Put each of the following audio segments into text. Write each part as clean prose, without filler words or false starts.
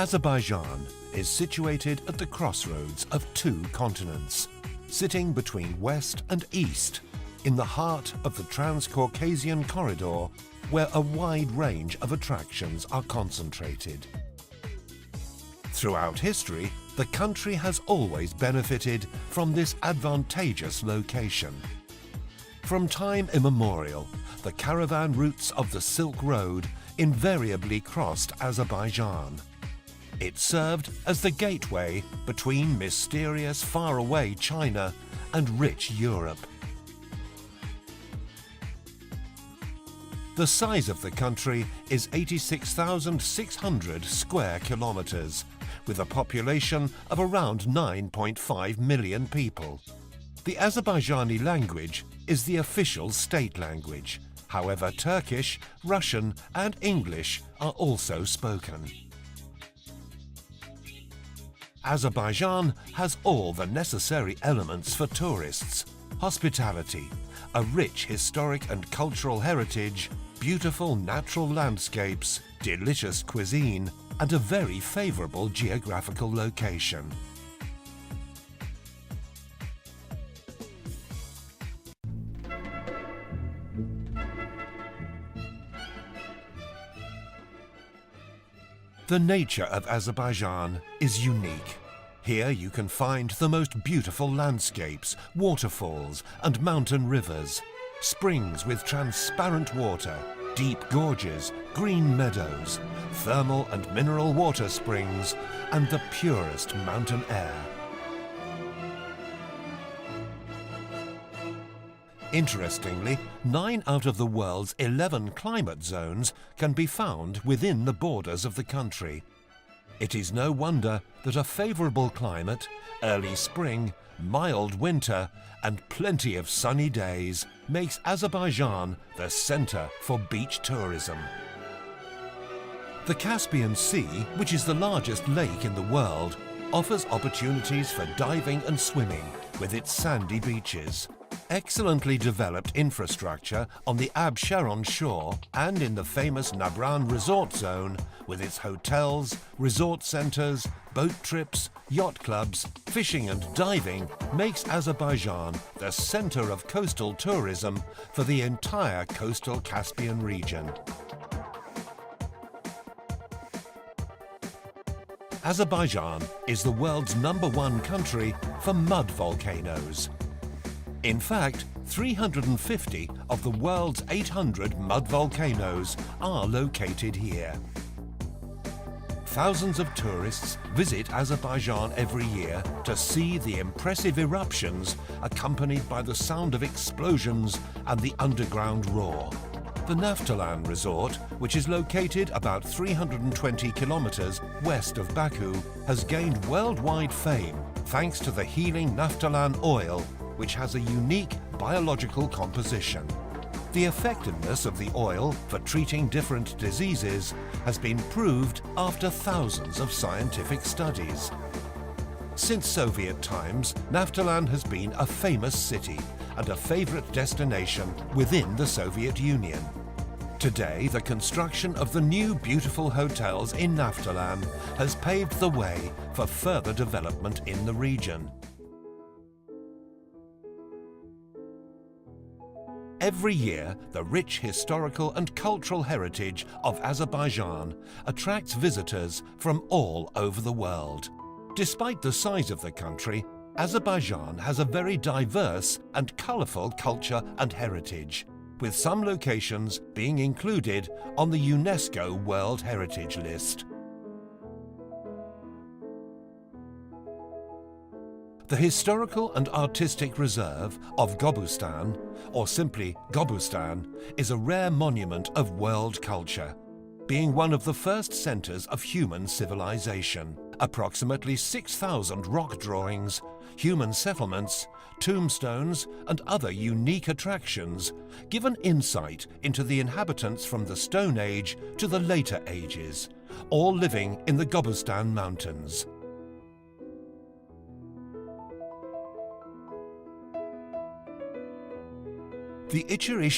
Azerbaijan is situated at the crossroads of two continents, sitting between west and east, in the heart of the Trans-Caucasian corridor, where a wide range of attractions are concentrated. Throughout history, the country has always benefited from this advantageous location. From time immemorial, the caravan routes of the Silk Road invariably crossed Azerbaijan. It served as the gateway between mysterious faraway China and rich Europe. The size of the country is 86,600 square kilometers, with a population of around 9.5 million people. The Azerbaijani language is the official state language. However, Turkish, Russian and English are also spoken. Azerbaijan has all the necessary elements for tourists: hospitality, a rich historic and cultural heritage, beautiful natural landscapes, delicious cuisine, and a very favorable geographical location. The nature of Azerbaijan is unique. Here you can find the most beautiful landscapes, waterfalls and mountain rivers, springs with transparent water, deep gorges, green meadows, thermal and mineral water springs, and the purest mountain air. Interestingly, 9 out of the world's 11 climate zones can be found within the borders of the country. It is no wonder that a favorable climate, early spring, mild winter, and plenty of sunny days makes Azerbaijan the center for beach tourism. The Caspian Sea, which is the largest lake in the world, offers opportunities for diving and swimming with its sandy beaches. Excellently developed infrastructure on the Ab Sharon shore and in the famous Nabran resort zone with its hotels, resort centers, boat trips, yacht clubs, fishing and diving makes Azerbaijan the center of coastal tourism for the entire coastal Caspian region. Azerbaijan is the world's #1 country for mud volcanoes. In fact, 350 of the world's 800 mud volcanoes are located here. Thousands of tourists visit Azerbaijan every year to see the impressive eruptions accompanied by the sound of explosions and the underground roar. The Naftalan resort, which is located about 320 kilometers west of Baku, has gained worldwide fame thanks to the healing Naftalan oil, which has a unique biological composition. The effectiveness of the oil for treating different diseases has been proved after thousands of scientific studies. Since Soviet times, Naftalan has been a famous city and a favorite destination within the Soviet Union. Today, the construction of the new beautiful hotels in Naftalan has paved the way for further development in the region. Every year, the rich historical and cultural heritage of Azerbaijan attracts visitors from all over the world. Despite the size of the country, Azerbaijan has a very diverse and colourful culture and heritage, with some locations being included on the UNESCO World Heritage List. The historical and artistic reserve of Gobustan, or simply Gobustan, is a rare monument of world culture, being one of the first centres of human civilization. Approximately 6,000 rock drawings, human settlements, tombstones and other unique attractions give an insight into the inhabitants from the Stone Age to the later ages, all living in the Gobustan Mountains. The Içeri,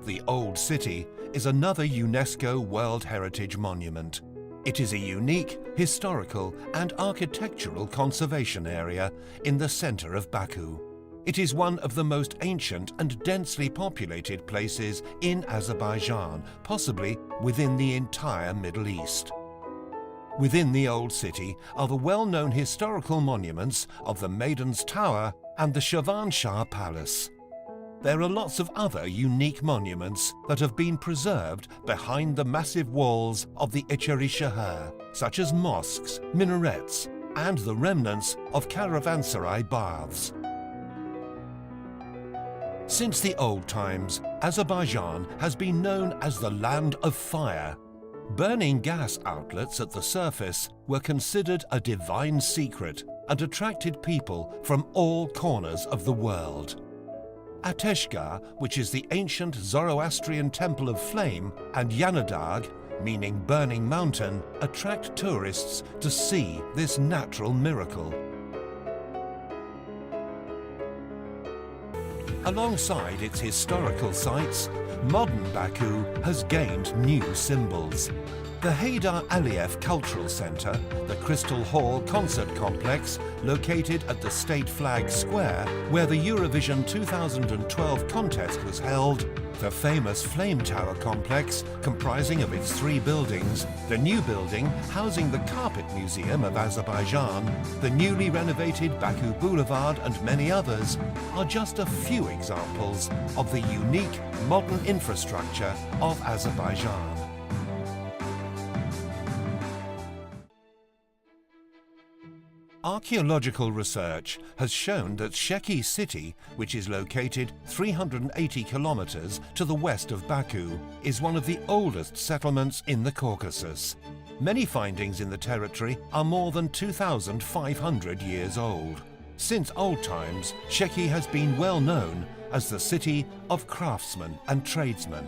the Old City, is another UNESCO World Heritage Monument. It is a unique historical and architectural conservation area in the center of Baku. It is one of the most ancient and densely populated places in Azerbaijan, possibly within the entire Middle East. Within the old city are the well-known historical monuments of the Maiden's Tower and the Shavanshah Palace. There are lots of other unique monuments that have been preserved behind the massive walls of the Ichari Shahar, such as mosques, minarets, and the remnants of caravanserai baths. Since the old times, Azerbaijan has been known as the land of fire. Burning gas outlets at the surface were considered a divine secret and attracted people from all corners of the world. Ateshgah, which is the ancient Zoroastrian temple of flame, and Yanadag, meaning burning mountain, attract tourists to see this natural miracle. Alongside its historical sites, modern Baku has gained new symbols. The Haydar Aliyev Cultural Center, the Crystal Hall Concert Complex, located at the State Flag Square, where the Eurovision 2012 contest was held, the famous Flame Tower Complex, comprising of its 3 buildings, the new building housing the Carpet Museum of Azerbaijan, the newly renovated Baku Boulevard and many others, are just a few examples of the unique modern infrastructure of Azerbaijan. Archaeological research has shown that Sheki city, which is located 380 kilometers to the west of Baku, is one of the oldest settlements in the Caucasus. Many findings in the territory are more than 2,500 years old. Since old times, Sheki has been well known as the city of craftsmen and tradesmen.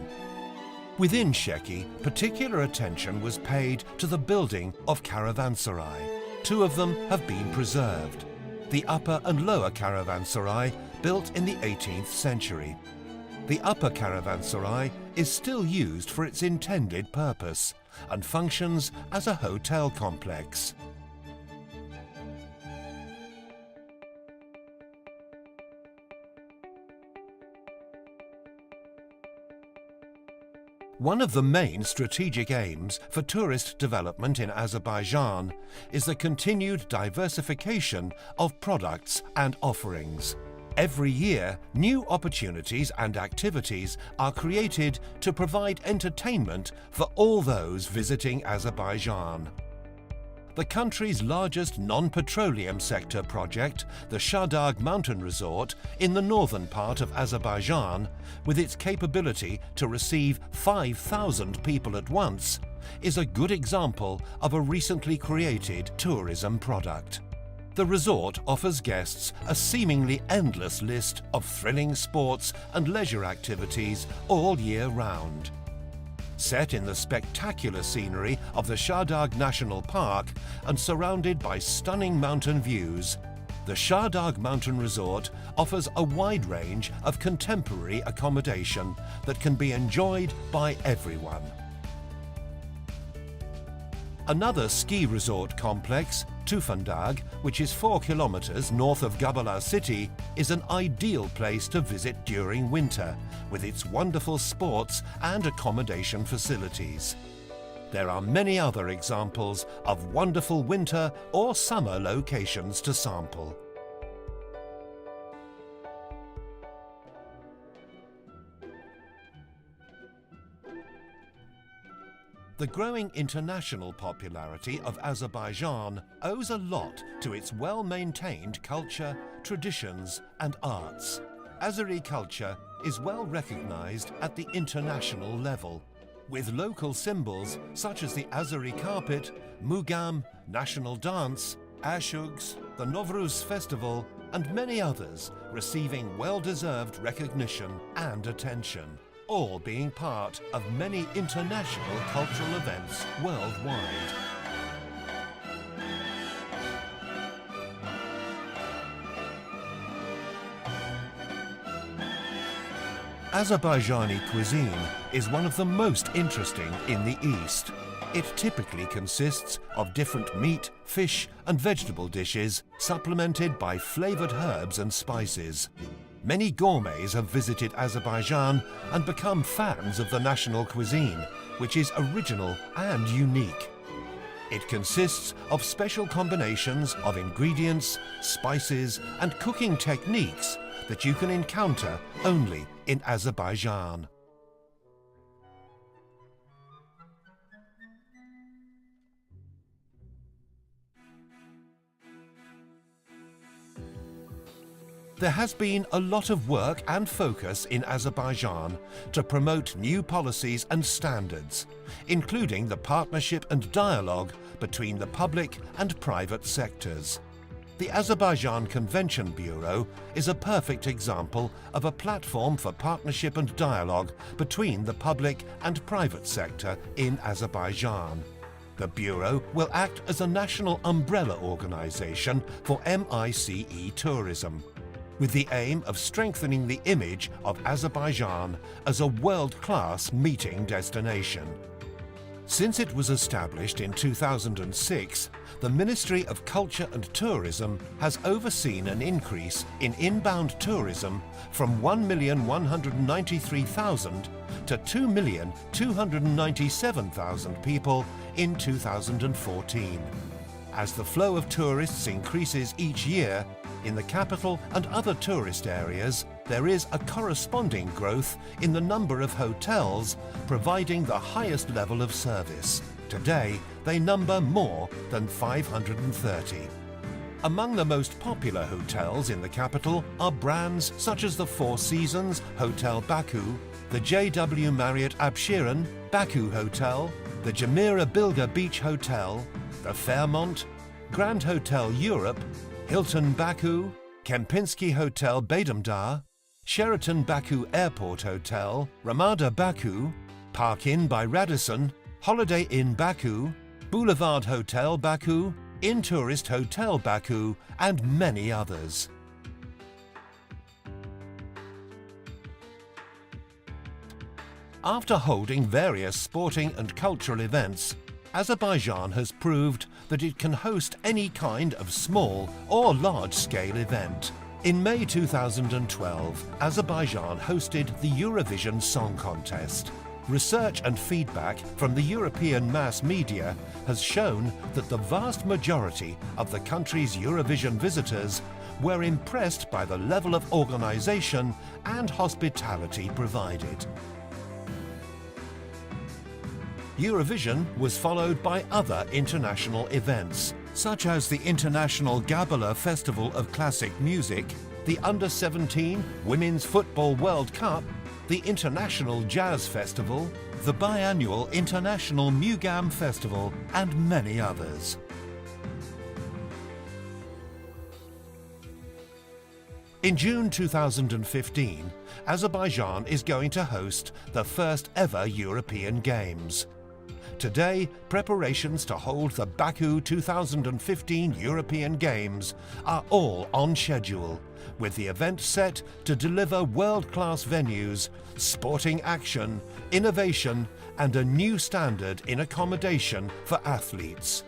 Within Sheki, particular attention was paid to the building of caravanserai. 2 of them have been preserved. The upper and lower caravanserai, built in the 18th century. The upper caravanserai is still used for its intended purpose and functions as a hotel complex. One of the main strategic aims for tourist development in Azerbaijan is the continued diversification of products and offerings. Every year, new opportunities and activities are created to provide entertainment for all those visiting Azerbaijan. The country's largest non-petroleum sector project, the Shahdag Mountain Resort in the northern part of Azerbaijan, with its capability to receive 5,000 people at once, is a good example of a recently created tourism product. The resort offers guests a seemingly endless list of thrilling sports and leisure activities all year round. Set in the spectacular scenery of the Shahdag National Park and surrounded by stunning mountain views, the Shahdag Mountain Resort offers a wide range of contemporary accommodation that can be enjoyed by everyone. Another ski resort complex, Tufandag, which is 4 kilometers north of Gabala city, is an ideal place to visit during winter, with its wonderful sports and accommodation facilities. There are many other examples of wonderful winter or summer locations to sample. The growing international popularity of Azerbaijan owes a lot to its well-maintained culture, traditions, and arts. Azeri culture is well recognized at the international level, with local symbols such as the Azeri carpet, Mugam, national dance, Ashugs, the Novruz festival, and many others receiving well-deserved recognition and attention, all being part of many international cultural events worldwide. Azerbaijani cuisine is one of the most interesting in the East. It typically consists of different meat, fish and vegetable dishes supplemented by flavoured herbs and spices. Many gourmets have visited Azerbaijan and become fans of the national cuisine, which is original and unique. It consists of special combinations of ingredients, spices and cooking techniques that you can encounter only in Azerbaijan. There has been a lot of work and focus in Azerbaijan to promote new policies and standards, including the partnership and dialogue between the public and private sectors. The Azerbaijan Convention Bureau is a perfect example of a platform for partnership and dialogue between the public and private sector in Azerbaijan. The Bureau will act as a national umbrella organisation for MICE tourism, with the aim of strengthening the image of Azerbaijan as a world-class meeting destination. Since it was established in 2006, the Ministry of Culture and Tourism has overseen an increase in inbound tourism from 1,193,000 to 2,297,000 people in 2014. As the flow of tourists increases each year, in the capital and other tourist areas, there is a corresponding growth in the number of hotels providing the highest level of service. Today, they number more than 530. Among the most popular hotels in the capital are brands such as the Four Seasons Hotel Baku, the JW Marriott Abshiran Baku Hotel, the Jumeirah Bilger Beach Hotel, the Fairmont, Grand Hotel Europe, Hilton Baku, Kempinski Hotel Badamdar, Sheraton Baku Airport Hotel, Ramada Baku, Park Inn by Radisson, Holiday Inn Baku, Boulevard Hotel Baku, Intourist Hotel Baku, and many others. After holding various sporting and cultural events, Azerbaijan has proved that it can host any kind of small or large-scale event. In May 2012, Azerbaijan hosted the Eurovision Song Contest. Research and feedback from the European mass media has shown that the vast majority of the country's Eurovision visitors were impressed by the level of organisation and hospitality provided. Eurovision was followed by other international events, such as the International Gabala Festival of Classic Music, the Under-17 Women's Football World Cup, the International Jazz Festival, the biannual International Mugam Festival, and many others. In June 2015, Azerbaijan is going to host the first ever European Games. Today, preparations to hold the Baku 2015 European Games are all on schedule, with the event set to deliver world-class venues, sporting action, innovation, and a new standard in accommodation for athletes.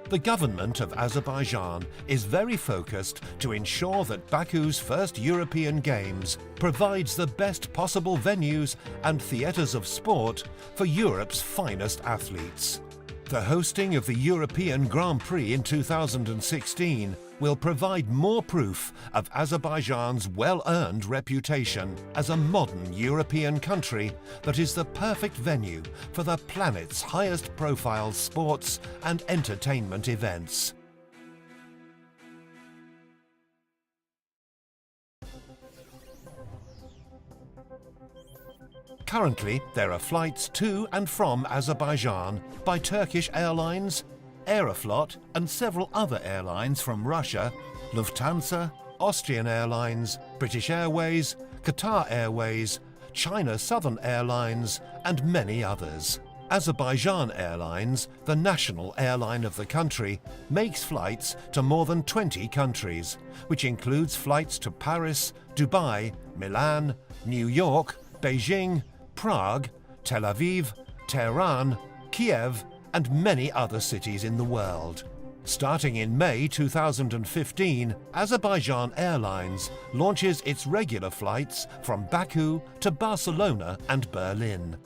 The government of Azerbaijan is very focused to ensure that Baku's first European Games provides the best possible venues and theatres of sport for Europe's finest athletes. The hosting of the European Grand Prix in 2016 will provide more proof of Azerbaijan's well-earned reputation as a modern European country that is the perfect venue for the planet's highest-profile sports and entertainment events. Currently, there are flights to and from Azerbaijan by Turkish Airlines, Aeroflot and several other airlines from Russia, Lufthansa, Austrian Airlines, British Airways, Qatar Airways, China Southern Airlines and many others. Azerbaijan Airlines, the national airline of the country, makes flights to more than 20 countries, which includes flights to Paris, Dubai, Milan, New York, Beijing, Prague, Tel Aviv, Tehran, Kiev and many other cities in the world. Starting in May 2015, Azerbaijan Airlines launches its regular flights from Baku to Barcelona and Berlin.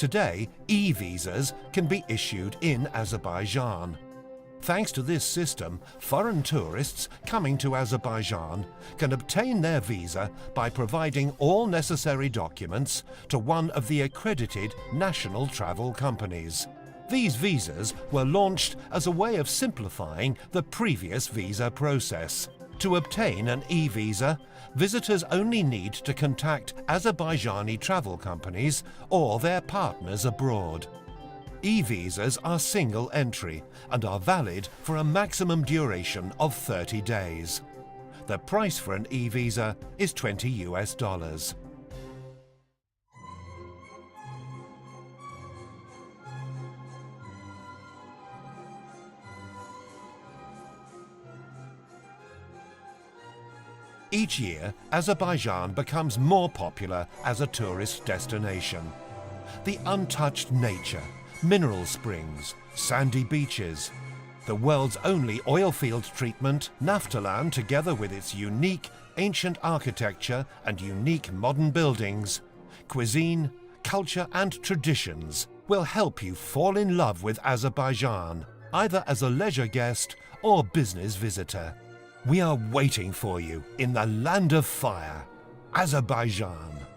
Today, e-visas can be issued in Azerbaijan. Thanks to this system, foreign tourists coming to Azerbaijan can obtain their visa by providing all necessary documents to one of the accredited national travel companies. These visas were launched as a way of simplifying the previous visa process. To obtain an e-visa, visitors only need to contact Azerbaijani travel companies or their partners abroad. E-visas are single entry and are valid for a maximum duration of 30 days. The price for an e-visa is $20. Each year, Azerbaijan becomes more popular as a tourist destination. The untouched nature, mineral springs, sandy beaches, the world's only oil field treatment, Naftaland, together with its unique ancient architecture and unique modern buildings, cuisine, culture and traditions will help you fall in love with Azerbaijan, either as a leisure guest or business visitor. We are waiting for you in the land of fire, Azerbaijan.